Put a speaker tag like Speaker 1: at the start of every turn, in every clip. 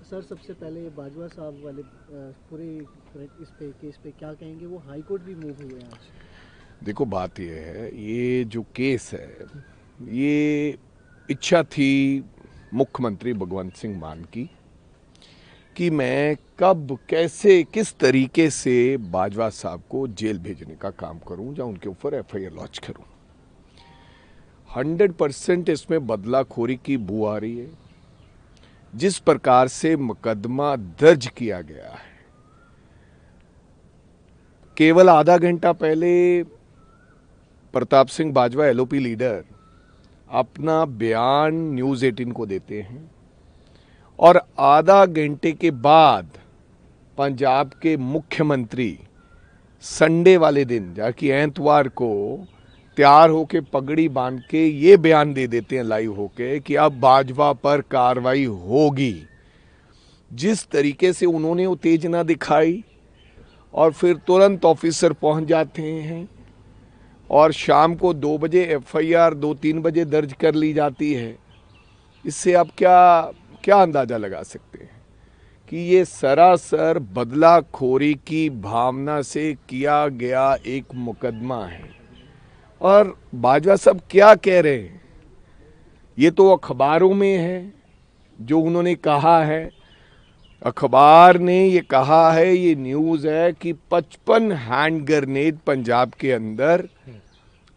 Speaker 1: Sir सबसे पहले बाजवा साहब वाले पूरे इस पे केस पे क्या कहेंगे? वो हाई कोर्ट भी मूव हुए हैं आज।
Speaker 2: देखो बात यह है, ये जो केस है ये इच्छा थी मुख्यमंत्री भगवंत सिंह मान की कि मैं कब कैसे किस तरीके से बाजवा साहब को जेल भेजने का काम करूं या उनके ऊपर एफआईआर लॉन्च करूं। 100% इसमें बदलाखोरी की बू आ रही है। जिस प्रकार से मुकदमा दर्ज किया गया है, केवल आधा घंटा पहले प्रताप सिंह बाजवा एलओपी लीडर अपना बयान न्यूज़ 18 को देते हैं और आधा घंटे के बाद पंजाब के मुख्यमंत्री संडे वाले दिन जाकि एतवार को तैयार होके पगड़ी बांध के ये बयान दे देते हैं लाइव होके कि अब बाजवा पर कार्रवाई होगी। जिस तरीके से उन्होंने उत्तेजना दिखाई और फिर तुरंत ऑफिसर पहुंच जाते हैं और शाम को 2 बजे एफआईआर 2-3 बजे दर्ज कर ली जाती है। इससे आप क्या अंदाज़ा लगा सकते हैं कि ये सरासर बदलाखोरी की भावना से किया गया एक मुकदमा है। और बाजवा साहब क्या कह रहे हैं ये तो अखबारों में है जो उन्होंने कहा है। अखबार ने ये कहा है, ये न्यूज़ है कि 55 हैंड ग्रेनेड पंजाब के अंदर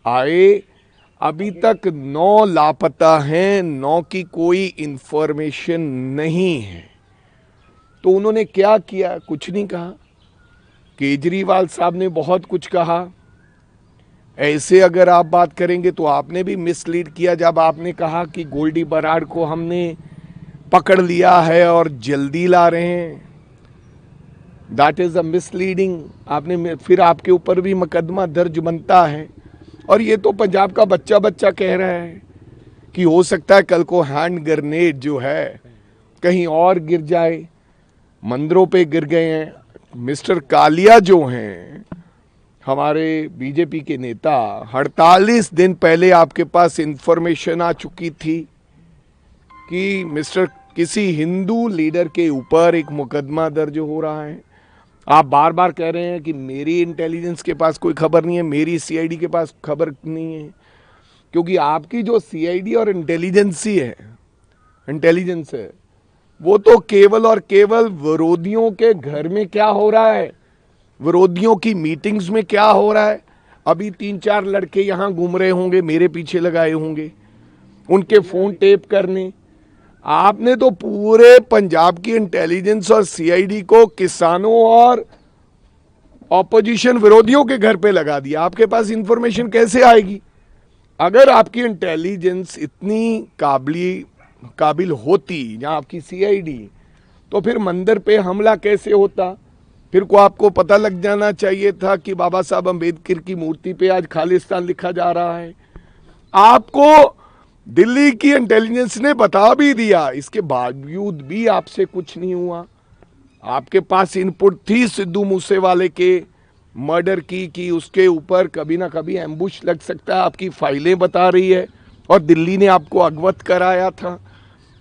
Speaker 2: आए, अभी तक 9 लापता हैं, 9 की कोई इंफॉर्मेशन नहीं है। तो उन्होंने क्या किया? कुछ नहीं कहा। केजरीवाल साहब ने बहुत कुछ कहा। ऐसे अगर आप बात करेंगे तो आपने भी मिसलीड किया जब आपने कहा कि गोल्डी बराड़ को हमने पकड़ लिया है और जल्दी ला रहे हैं। That is a misleading. आपने फिर आपके ऊपर भी मुकदमा दर्ज बनता है। और ये तो पंजाब का बच्चा बच्चा कह रहा है कि हो सकता है कल को हैंड ग्रेनेड जो है कहीं और गिर जाए। मंदिरों पे गिर गए हैं। मिस्टर कालिया जो हैं हमारे बीजेपी के नेता, 48 दिन पहले आपके पास इंफॉर्मेशन आ चुकी थी कि मिस्टर किसी हिंदू लीडर के ऊपर एक मुकदमा दर्ज हो रहा है। आप बार बार कह रहे हैं कि मेरी इंटेलिजेंस के पास कोई खबर नहीं है, मेरी सीआईडी के पास खबर नहीं है, क्योंकि आपकी जो सीआईडी और इंटेलिजेंस है वो तो केवल और केवल विरोधियों के घर में क्या हो रहा है, विरोधियों की मीटिंग्स में क्या हो रहा है। अभी 3-4 लड़के यहां घूम रहे होंगे, मेरे पीछे लगाए होंगे उनके फोन टेप करने। आपने तो पूरे पंजाब की इंटेलिजेंस और सीआईडी को किसानों और ऑपोजिशन विरोधियों के घर पे लगा दिया। आपके पास इंफॉर्मेशन कैसे आएगी? अगर आपकी इंटेलिजेंस इतनी काबिल होती या आपकी सीआईडी, तो फिर मंदिर पे हमला कैसे होता? फिर को आपको पता लग जाना चाहिए था कि बाबा साहब अंबेडकर की मूर्ति पे आज खालिस्तान लिखा जा रहा है। आपको दिल्ली की इंटेलिजेंस ने बता भी दिया, इसके बावजूद भी आपसे कुछ नहीं हुआ। आपके पास इनपुट थी सिद्धू मूसेवाले के मर्डर की कि उसके ऊपर कभी ना कभी एम्बुश लग सकता है। आपकी फाइलें बता रही है और दिल्ली ने आपको अवगत कराया था।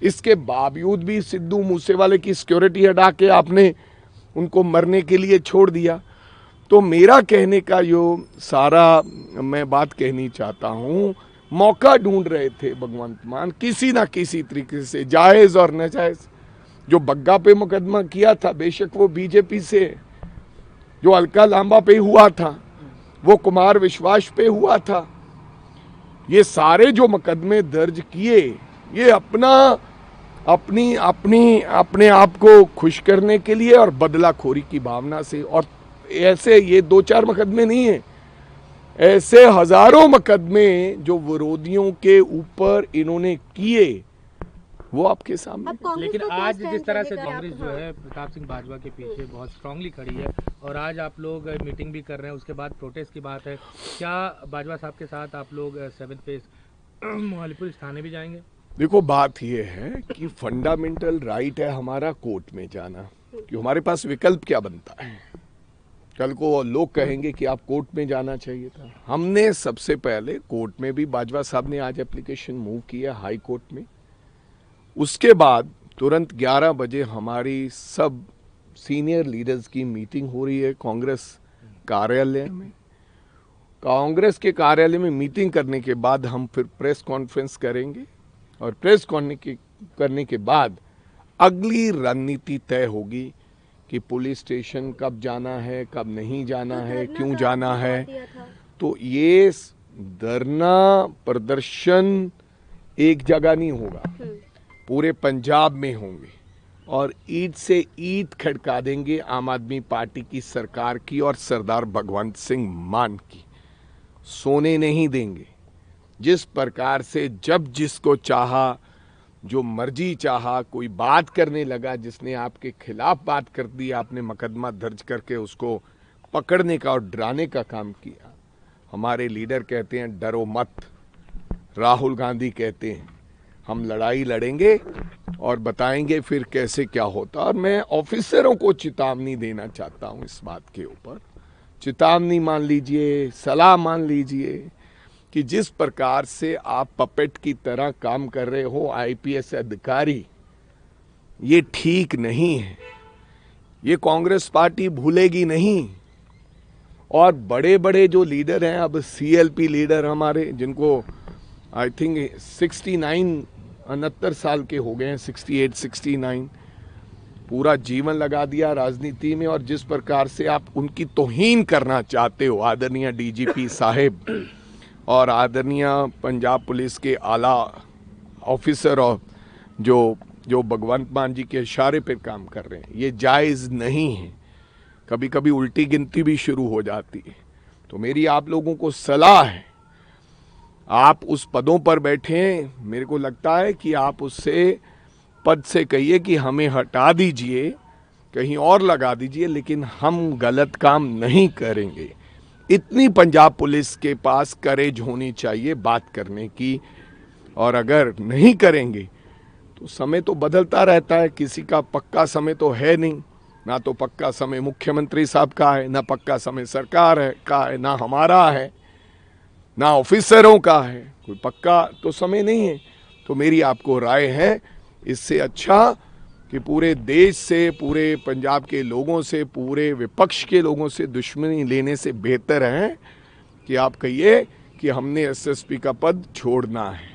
Speaker 2: इसके बावजूद भी सिद्धू मूसेवाले की सिक्योरिटी हटा के आपने उनको मरने के लिए छोड़ दिया। तो मेरा कहने का जो सारा मैं बात कहनी चाहता हूँ, मौका ढूंढ रहे थे भगवंत मान किसी ना किसी तरीके से, जायज़ और नाजायज़। जो बग्गा पे मुकदमा किया था, बेशक वो बीजेपी से, जो अलका लांबा पे हुआ था, वो कुमार विश्वास पे हुआ था, ये सारे जो मुकदमे दर्ज किए, ये अपने आप को खुश करने के लिए और बदलाखोरी की भावना से। और ऐसे ये 2-4 मुकदमे नहीं है, ऐसे हजारों मुकदमे जो विरोधियों के ऊपर इन्होंने किए वो आपके सामने।
Speaker 3: लेकिन आज जिस तरह से कांग्रेस जो है प्रताप सिंह बाजवा के पीछे बहुत स्ट्रांगली खड़ी है और आज आप लोग मीटिंग भी कर रहे हैं, उसके बाद प्रोटेस्ट की बात है, क्या बाजवा साहब के साथ आप लोग 7 फेज मोहालीपुर थाने भी जाएंगे?
Speaker 2: देखो बात यह है कि फंडामेंटल राइट है हमारा कोर्ट में जाना, कि हमारे पास विकल्प क्या बनता है। कल को लोग कहेंगे कि आप कोर्ट में जाना चाहिए था। हमने सबसे पहले कोर्ट में भी, बाजवा साहब ने आज एप्लीकेशन मूव की है हाई कोर्ट में, उसके बाद तुरंत 11 बजे हमारी सब सीनियर लीडर्स की मीटिंग हो रही है कांग्रेस कार्यालय में। कांग्रेस के कार्यालय में मीटिंग करने के बाद हम फिर प्रेस कॉन्फ्रेंस करेंगे और प्रेस करने के बाद अगली रणनीति तय होगी कि पुलिस स्टेशन कब जाना है, कब नहीं जाना है, क्यों जाना है। तो ये धरना प्रदर्शन एक जगह नहीं होगा, पूरे पंजाब में होंगे और ईंट से ईंट खड़का देंगे आम आदमी पार्टी की सरकार की और सरदार भगवंत सिंह मान की। सोने नहीं देंगे। जिस प्रकार से जब जिसको चाहा, जो मर्जी चाहा, कोई बात करने लगा, जिसने आपके खिलाफ बात कर दी, आपने मुकदमा दर्ज करके उसको पकड़ने का और डराने का काम किया। हमारे लीडर कहते हैं डरो मत, राहुल गांधी कहते हैं हम लड़ाई लड़ेंगे और बताएंगे फिर कैसे क्या होता। और मैं ऑफिसरों को चेतावनी देना चाहता हूं इस बात के ऊपर, चेतावनी मान लीजिए, सलाह मान लीजिए कि जिस प्रकार से आप पपेट की तरह काम कर रहे हो आईपीएस अधिकारी, ये ठीक नहीं है। ये कांग्रेस पार्टी भूलेगी नहीं। और बड़े बड़े जो लीडर हैं, अब सीएलपी लीडर हमारे, जिनको आई थिंक 69 साल के हो गए हैं, 68 69, पूरा जीवन लगा दिया राजनीति में, और जिस प्रकार से आप उनकी तौहीन करना चाहते हो, आदरणीय डीजीपी साहिब और आदरणीय पंजाब पुलिस के आला ऑफिसर और जो भगवंत मान जी के इशारे पर काम कर रहे हैं, ये जायज़ नहीं है। कभी कभी उल्टी गिनती भी शुरू हो जाती है। तो मेरी आप लोगों को सलाह है, आप उस पदों पर बैठे हैं, मेरे को लगता है कि आप उससे पद से कहिए कि हमें हटा दीजिए, कहीं और लगा दीजिए, लेकिन हम गलत काम नहीं करेंगे। इतनी पंजाब पुलिस के पास करेज होनी चाहिए बात करने की, और अगर नहीं करेंगे तो समय तो बदलता रहता है, किसी का पक्का समय तो है नहीं। ना तो पक्का समय मुख्यमंत्री साहब का है, ना पक्का समय सरकार का है, ना हमारा है, ना ऑफिसरों का है, कोई पक्का तो समय नहीं है। तो मेरी आपको राय है, इससे अच्छा कि पूरे देश से, पूरे पंजाब के लोगों से, पूरे विपक्ष के लोगों से दुश्मनी लेने से बेहतर है कि आप कहिए कि हमने एसएसपी का पद छोड़ना है,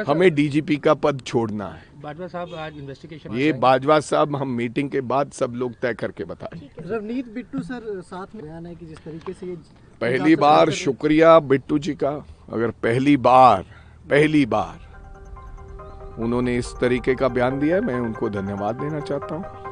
Speaker 2: हमें डीजीपी का पद छोड़ना है।
Speaker 3: बाजवा साहब आज इन्वेस्टिगेशन,
Speaker 2: ये बाजवा साहब हम मीटिंग के बाद सब लोग तय करके बताएंगे।
Speaker 1: रवनीत बिट्टू सर साथ में बयान है कि जिस तरीके से ये
Speaker 2: पहली बार शुक्रिया बिट्टू जी का, अगर पहली बार उन्होंने इस तरीके का बयान दिया है, मैं उनको धन्यवाद देना चाहता हूँ।